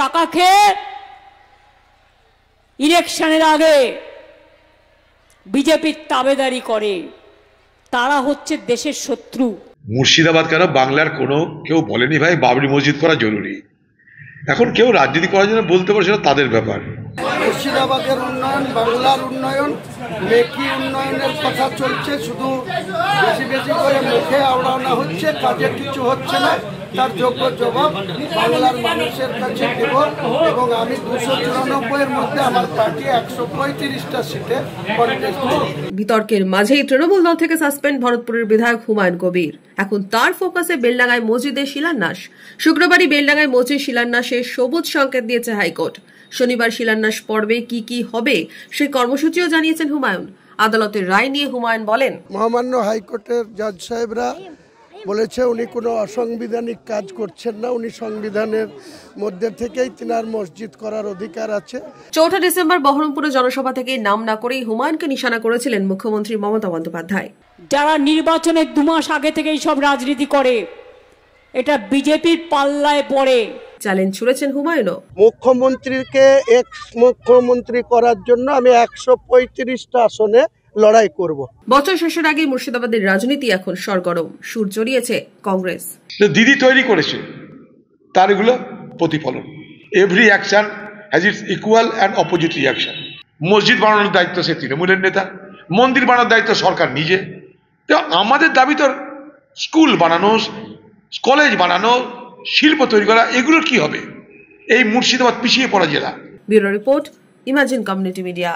টাকা খেয়ে ইলেকশনের আগে বিজেপির তাবেদারি করে, তারা হচ্ছে দেশের শত্রু। মুর্শিদাবাদ কেন বাংলার কোনো কেউ বলেনি ভাই বাবরি মসজিদ করা জরুরি। এখন কেউ রাজনীতি করার জন্য বলতে পারে, সেটা তাদের ব্যাপার। মুর্শিদাবাদের উন্নয়ন, বাংলার উন্নয়ন, মেকি উন্নয়নের কথা চলছে, শুধু বেশি বেশি করে মুখে আওড়ানো হচ্ছে, কাজে কিছু হচ্ছে না। তার যোগ্য জবাব বাংলার মানুষের কাছে দেব এবং আমি 294-এর মধ্যে আমার পার্টি 135টা সিটে কন্টেস্ট করব। বিতর্কের মাঝেই তৃণমূল দল থেকে সাসপেন্ড ভরতপুরের বিধায়ক হুমায়ুন কবির। এখন তার ফোকাসে বেলডাঙ্গায় মসজিদের শিলান্যাস। শুক্রবারই বেলডাঙ্গায় মসজিদ শিলান্যাসে সবুজ সংকেত দিয়েছে হাইকোর্ট। শনিবার শিলান্যাস পর্বে কি কি হবে সেই কর্মসূচিও জানিয়েছেন হুমায়ুন। আদালতের রায় নিয়ে হুমায়ুন বলেন, মহামান্য হাইকোর্টের জাজ সাহেবরা বলেছে উনি কোনো অসাংবিধানিক কাজ করছেন না, উনি সংবিধানের মধ্যে থেকেই তিনার মসজিদ করার অধিকার আছে। 4 ডিসেম্বর বহরমপুরে জনসভা থেকে নাম না করেই হুমায়ুনকে নিশানা করেছিলেন মুখ্যমন্ত্রী মমতা বন্দ্যোপাধ্যায়। যারা নির্বাচনের 2 মাস আগে থেকেই সব রাজনীতি করে, এটা বিজেপির পাল্লায় পড়ে। চ্যালেঞ্জ ছুড়েছেন হুমায়ুনও। মুখ্যমন্ত্রীকে এক্স মুখ্যমন্ত্রী করার জন্য আমি 135টা আসনে লড়াই করব। বছর শেষের আগে মুর্শিদাবাদের রাজনীতি এখন সরগরম, সুর চড়িয়েছে কংগ্রেস। দিদি তৈরি করেছে, তার এগুলো প্রতিফলন। Every action has its equal and opposite reaction. মসজিদ বানানোর দায়িত্ব সে তৃণমূলের নেতা, মন্দির বানানোর দায়িত্ব সরকার নিজে। তো আমাদের দাবি তো স্কুল বানানো, কলেজ বানানো, শিল্প তৈরি করা। এগুলো কি হবে? এই মুর্শিদাবাদ পিছিয়ে পড়া জেলা। Bureau report, imagine community media.